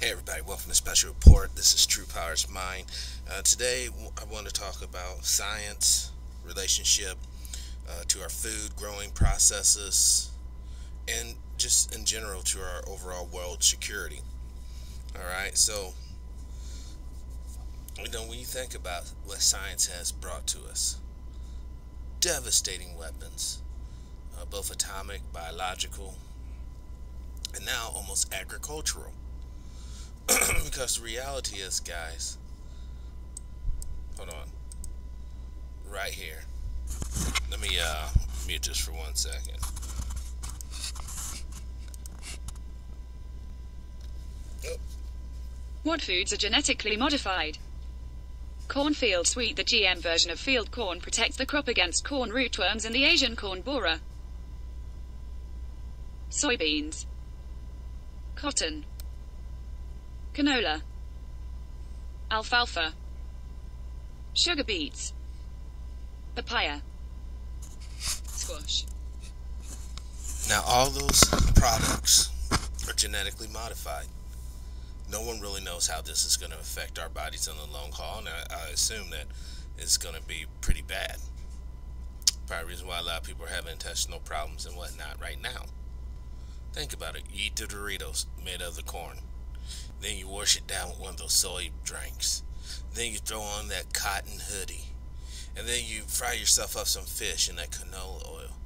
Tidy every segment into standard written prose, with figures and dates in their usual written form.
Hey everybody, welcome to Special Report. This is TruePowerIsMine. Today I want to talk about science, relationship to our food, growing processes, and just in general to our overall world security. Alright, so when you think about what science has brought to us, devastating weapons, both atomic, biological, and now almost agricultural. Because the reality is, guys, hold on, right here. Let me mute this for 1 second. Oh. What foods are genetically modified? Cornfield sweet. The GM version of field corn protects the crop against corn rootworms and the Asian corn borer. Soybeans, cotton, canola, alfalfa, sugar beets, papaya, squash. Now, all those products are genetically modified. No one really knows how this is going to affect our bodies in the long haul, and I assume that it's going to be pretty bad. Probably the reason why a lot of people are having intestinal problems and whatnot right now. Think about it. You eat the Doritos made of the corn. Then you wash it down with one of those soy drinks. Then you throw on that cotton hoodie. And then you fry yourself up some fish in that canola oil.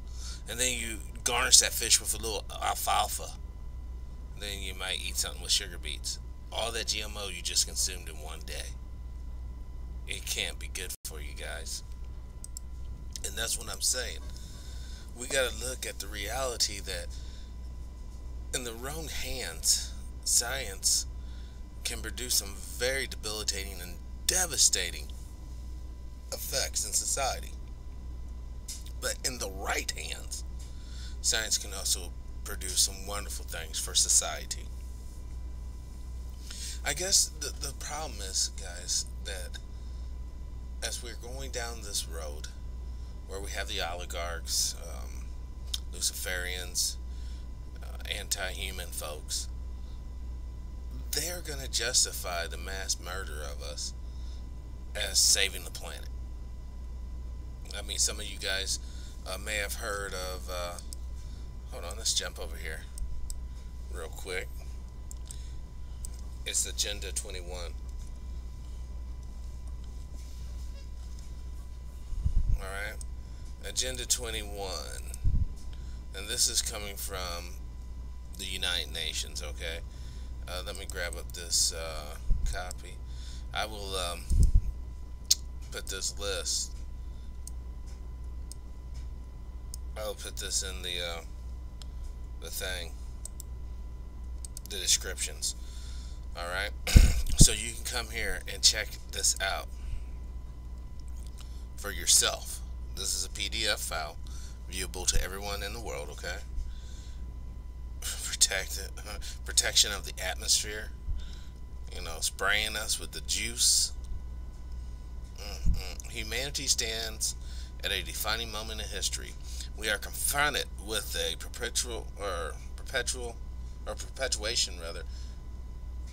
And then you garnish that fish with a little alfalfa. Then you might eat something with sugar beets. All that GMO you just consumed in one day. It can't be good for you guys. And that's what I'm saying. We got to look at the reality that in the wrong hands, science can produce some very debilitating and devastating effects in society. But in the right hands, science can also produce some wonderful things for society. I guess the problem is, guys, that as we're going down this road where we have the oligarchs, Luciferians, anti-human folks, they're going to justify the mass murder of us as saving the planet. I mean, some of you guys may have heard of, hold on, let's jump over here real quick. It's Agenda 21. Alright, Agenda 21. And this is coming from the United Nations, okay? Let me grab up this copy. I will put this list. I'll put this in the thing, the descriptions. All right, so you can come here and check this out for yourself. This is a PDF file, viewable to everyone in the world. Okay. Protection of the atmosphere, spraying us with the juice. Humanity stands at a defining moment in history. We are confronted with a perpetuation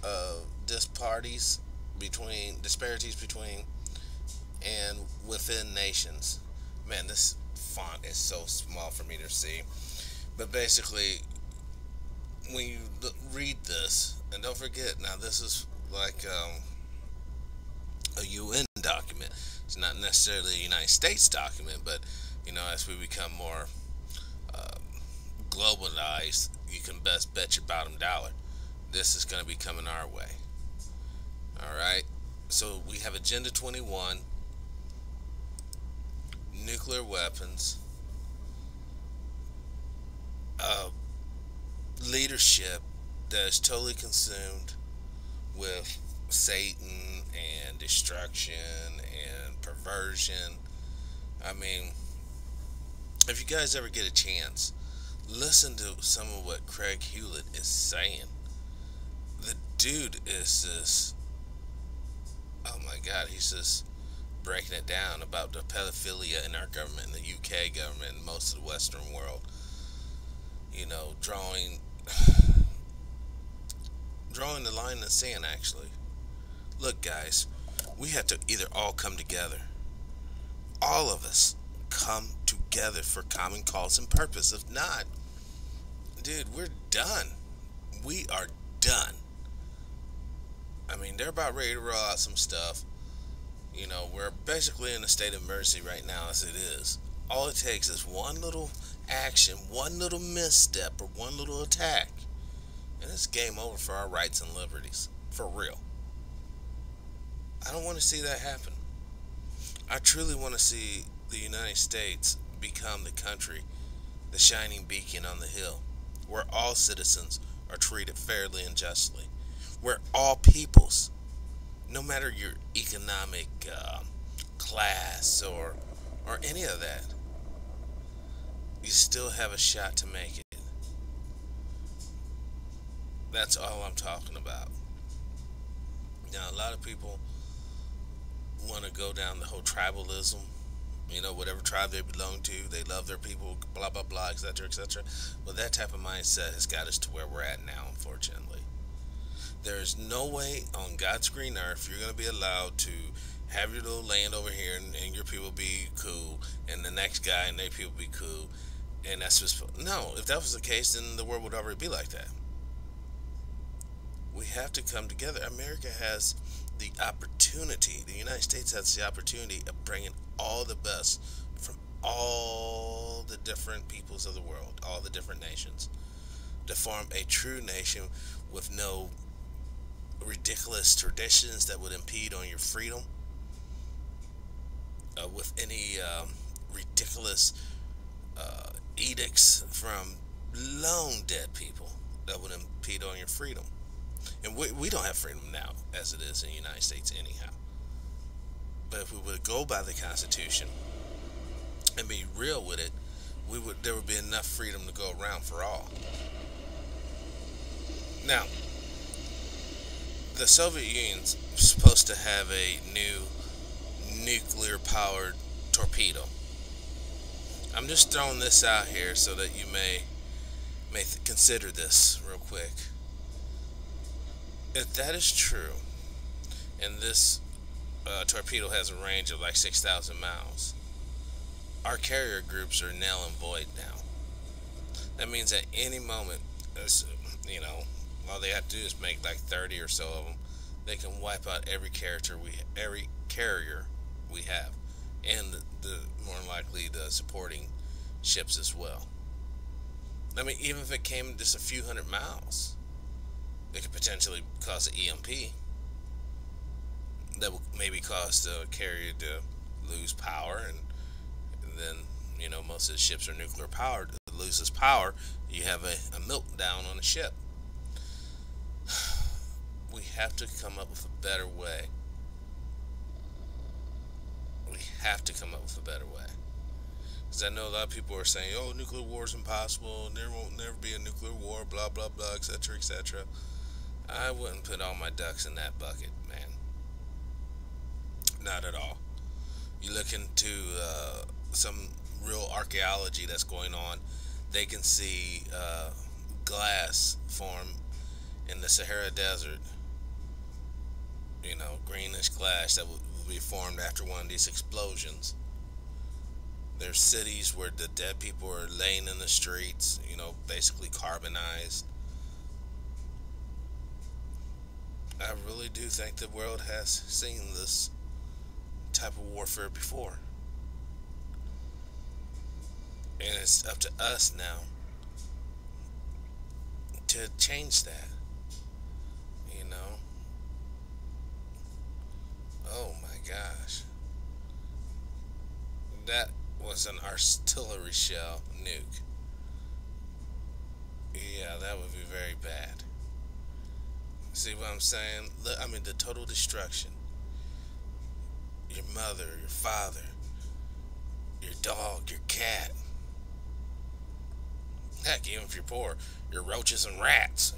of disparities between and within nations. Man, this font is so small for me to see, but basically, when you read this, and don't forget, now this is like a UN document. It's not necessarily a United States document, but as we become more globalized, you can best bet your bottom dollar this is going to be coming our way. All right, so we have Agenda 21, nuclear weapons, leadership that is totally consumed with Satan and destruction and perversion. I mean, if you guys ever get a chance, listen to some of what Craig Hewlett is saying. The dude is just, oh my God, he's just breaking it down about the pedophilia in our government, in the UK government, and most of the Western world. Drawing drawing the line in the sand, actually. Look, guys, we have to either all come together. All of us come together for common cause and purpose. If not, dude, we're done. We are done. I mean, they're about ready to roll out some stuff. You know, we're basically in a state of emergency right now as it is. All it takes is one little action, one little misstep, or one little attack, and it's game over for our rights and liberties. For real. I don't want to see that happen. I truly want to see the United States become the country, the shining beacon on the hill, where all citizens are treated fairly and justly, where all peoples, no matter your economic class or any of that, you still have a shot to make it. That's all I'm talking about. Now, a lot of people want to go down the whole tribalism. You know, whatever tribe they belong to, they love their people, blah, blah, blah, etc., etc. But that type of mindset has got us to where we're at now, unfortunately. There is no way on God's green earth you're going to be allowed to have your little land over here and your people be cool, and the next guy and their people be cool, and that's just no. If that was the case, then the world would already be like that. We have to come together. America has the opportunity. The United States has the opportunity of bringing all the best from all the different peoples of the world, all the different nations, to form a true nation with no ridiculous traditions that would impede on your freedom, with any ridiculous edicts from long dead people that would impede on your freedom. And we don't have freedom now, as it is in the United States anyhow. But if we would go by the Constitution and be real with it, there would be enough freedom to go around for all. Now, the Soviet Union's supposed to have a new nuclear-powered torpedo. I'm just throwing this out here so that you may consider this real quick. If that is true, and this torpedo has a range of like 6,000 miles, our carrier groups are null and void now. That means at any moment, all they have to do is make like 30 or so of them. They can wipe out every carrier we have, and the more than likely the supporting ships as well. I mean, even if it came just a few hundred miles, it could potentially cause an EMP that would maybe cause the carrier to lose power, and then most of the ships are nuclear powered. If it loses power, you have a meltdown on the ship. We have to come up with a better way. We have to come up with a better way. Because I know a lot of people are saying, "Oh, nuclear war is impossible, and there won't never be a nuclear war, blah blah blah, etc., etc." I wouldn't put all my ducks in that bucket, man. Not at all. You look into some real archaeology that's going on, they can see glass form in the Sahara Desert. Greenish glass that will be formed after one of these explosions. There's cities where the dead people are laying in the streets, basically carbonized. I really do think the world has seen this type of warfare before. And it's up to us now to change that. Oh my gosh. That was an artillery shell nuke. Yeah, that would be very bad. See what I'm saying? I mean, the total destruction. Your mother, your father, your dog, your cat. Heck, even if you're poor, your roaches and rats.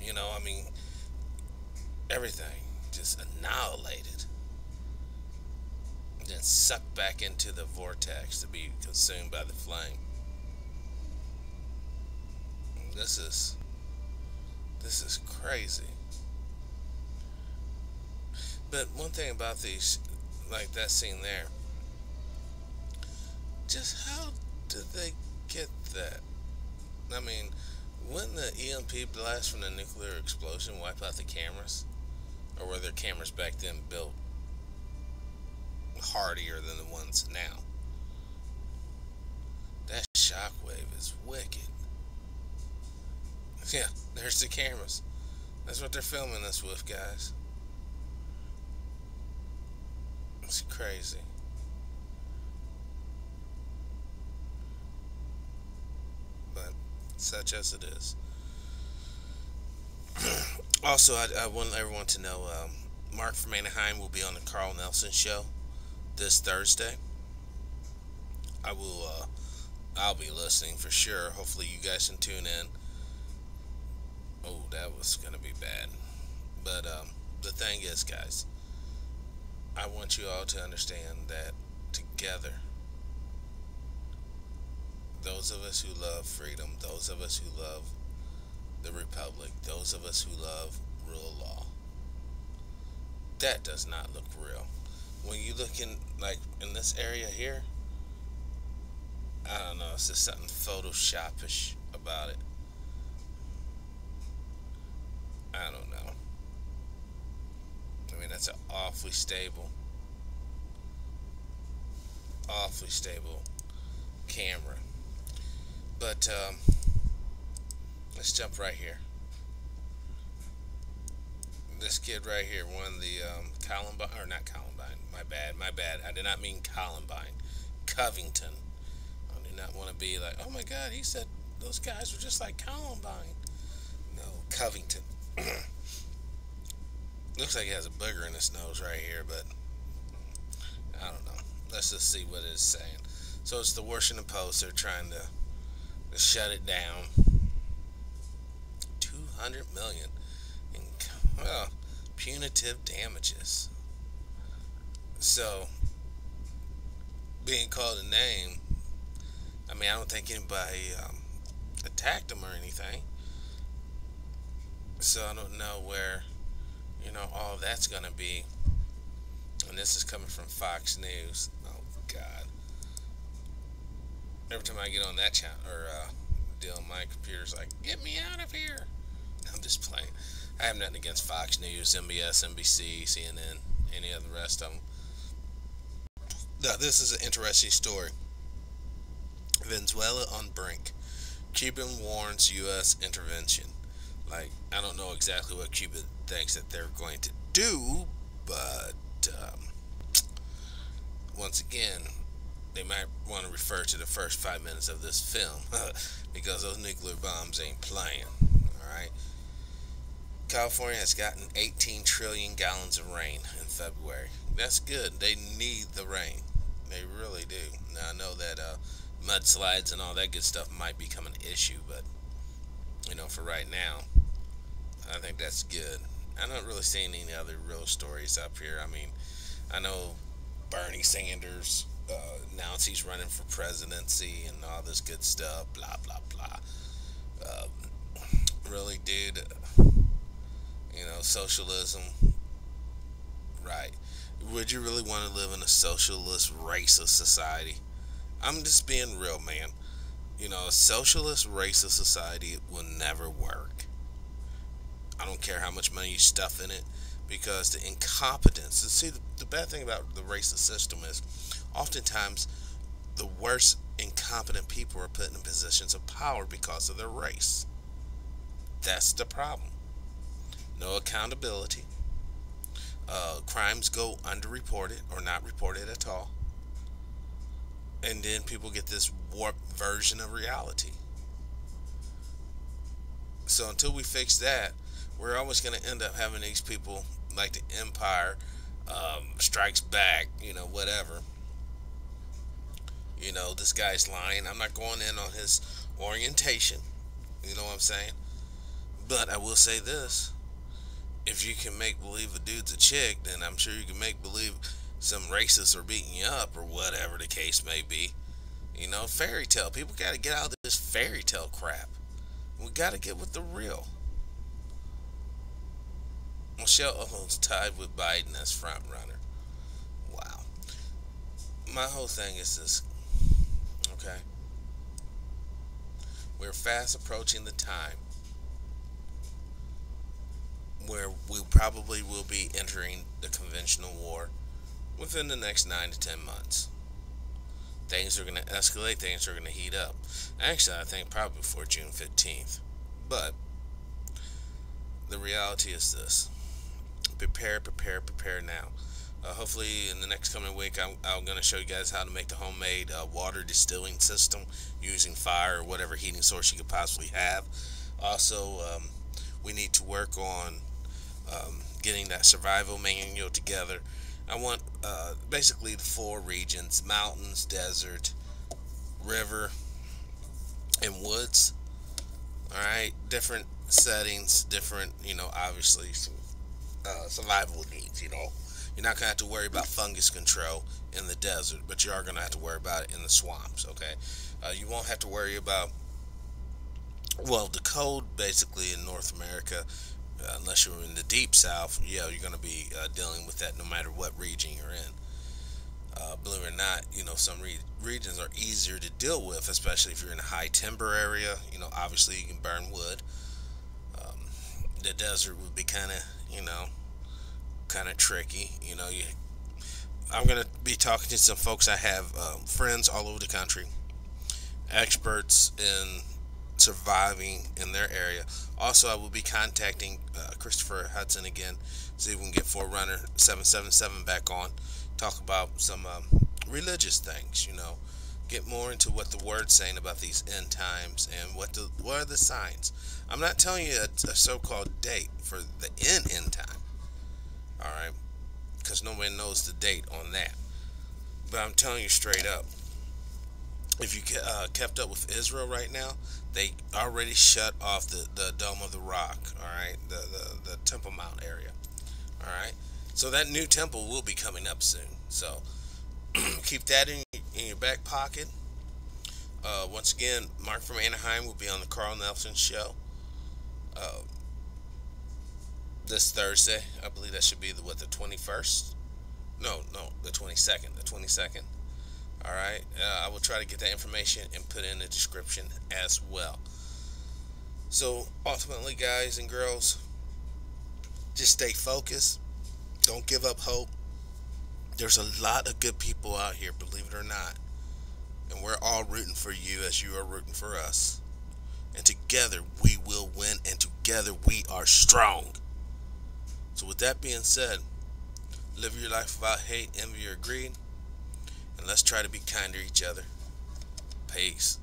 Everything just annihilated. And then sucked back into the vortex to be consumed by the flame. This is crazy. But one thing about these, like that scene there, just how did they get that? I mean, wouldn't the EMP blast from the nuclear explosion wipe out the cameras? Or were their cameras back then built hardier than the ones now? That shockwave is wicked. Yeah, there's the cameras. That's what they're filming this with, guys. It's crazy. But such as it is. Also, I want everyone to know Mark from Anaheim will be on the Carl Nelson show this Thursday. I'll be listening for sure. Hopefully you guys can tune in. Oh, that was gonna be bad. But the thing is, guys, I want you all to understand that together, those of us who love freedom, those of us who love the Republic, those of us who love rule of law, that does not look real. When you look in, like, in this area here, I don't know, it's just something Photoshopish about it. I don't know. I mean, that's an awfully stable camera. But let's jump right here. This kid right here won the Columbine, or not Columbine, my bad. I did not mean Columbine. Covington. I do not want to be like, oh my God, he said those guys were just like Columbine. No, Covington. Looks like he has a booger in his nose right here, but I don't know. Let's just see what it's saying. So it's the Washington Post. They're trying to shut it down. 200 million in punitive damages. So being called a name, I mean, I don't think anybody attacked him or anything. So I don't know where, all that's going to be. And this is coming from Fox News. Oh, God. Every time I get on that channel, or deal, my computer's like, get me out of here. I'm just playing. I have nothing against Fox News, MBS, NBC, CNN, any of the rest of them. Now, this is an interesting story. Venezuela on brink. Cuban warns U.S. intervention. Like, I don't know exactly what Cuba thinks that they're going to do, but once again, they might want to refer to the first 5 minutes of this film because those nuclear bombs ain't playing. Alright? California has gotten 18 trillion gallons of rain in February. That's good. They need the rain. They really do. Now, I know that mudslides and all that good stuff might become an issue, but for right now, I think that's good. I'm not really seeing any other real stories up here. I mean, I know Bernie Sanders announced he's running for presidency and all this good stuff, blah, blah, blah. Really, dude, socialism, right. Would you really want to live in a socialist, racist society? I'm just being real, man. A socialist, racist society will never work. I don't care how much money you stuff in it, because the incompetence. See, the bad thing about the racist system is, oftentimes, the worst incompetent people are put in positions of power because of their race. That's the problem. No accountability. Crimes go underreported or not reported at all. And then people get this warped version of reality. So until we fix that, we're always going to end up having these people like the Empire Strikes Back, whatever. This guy's lying. I'm not going in on his orientation. You know what I'm saying? But I will say this. If you can make believe a dude's a chick, then I'm sure you can make believe some racists are beating you up, or whatever the case may be. Fairy tale. People got to get out of this fairy tale crap. We got to get with the real. Michelle almost tied with Biden as front runner. Wow. My whole thing is this, okay? We're fast approaching the time where we probably will be entering the conventional war within the next 9 to 10 months. Things are going to escalate, things are going to heat up. Actually, I think probably before June 15th. But the reality is this: prepare, prepare, prepare now. Hopefully, in the next coming week, I'm going to show you guys how to make the homemade water distilling system using fire or whatever heating source you could possibly have. Also, we need to work on getting that survival manual together. I want basically the 4 regions: mountains, desert, river, and woods. Alright, different settings, different, obviously survival needs. You're not going to have to worry about fungus control in the desert, but you are going to have to worry about it in the swamps, okay? You won't have to worry about, well, the cold basically in North America, unless you're in the deep south, yeah, you're going to be dealing with that no matter what region you're in. Believe it or not, some regions are easier to deal with, especially if you're in a high timber area. Obviously you can burn wood. The desert would be kind of tricky. I'm going to be talking to some folks. I have friends all over the country, experts in surviving in their area. Also, I will be contacting Christopher Hudson again, see if we can get Forerunner 777 back on, talk about some religious things, get more into what the word's saying about these end times and what are the signs. I'm not telling you a so-called date for the end time, all right, because nobody knows the date on that. But I'm telling you straight up, if you kept up with Israel right now, they already shut off the Dome of the Rock, all right, the Temple Mount area, all right. So that new temple will be coming up soon. So keep that in your back pocket. Once again, Mark from Anaheim will be on the Carl Nelson show this Thursday. I believe that should be the 21st. No, the 22nd. The 22nd. All right. I will try to get that information and put it in the description as well. So ultimately, guys and girls, just stay focused. Don't give up hope. There's a lot of good people out here, believe it or not. And we're all rooting for you as you are rooting for us. And together we will win, and together we are strong. So with that being said, live your life without hate, envy, or greed. And let's try to be kind to each other. Peace.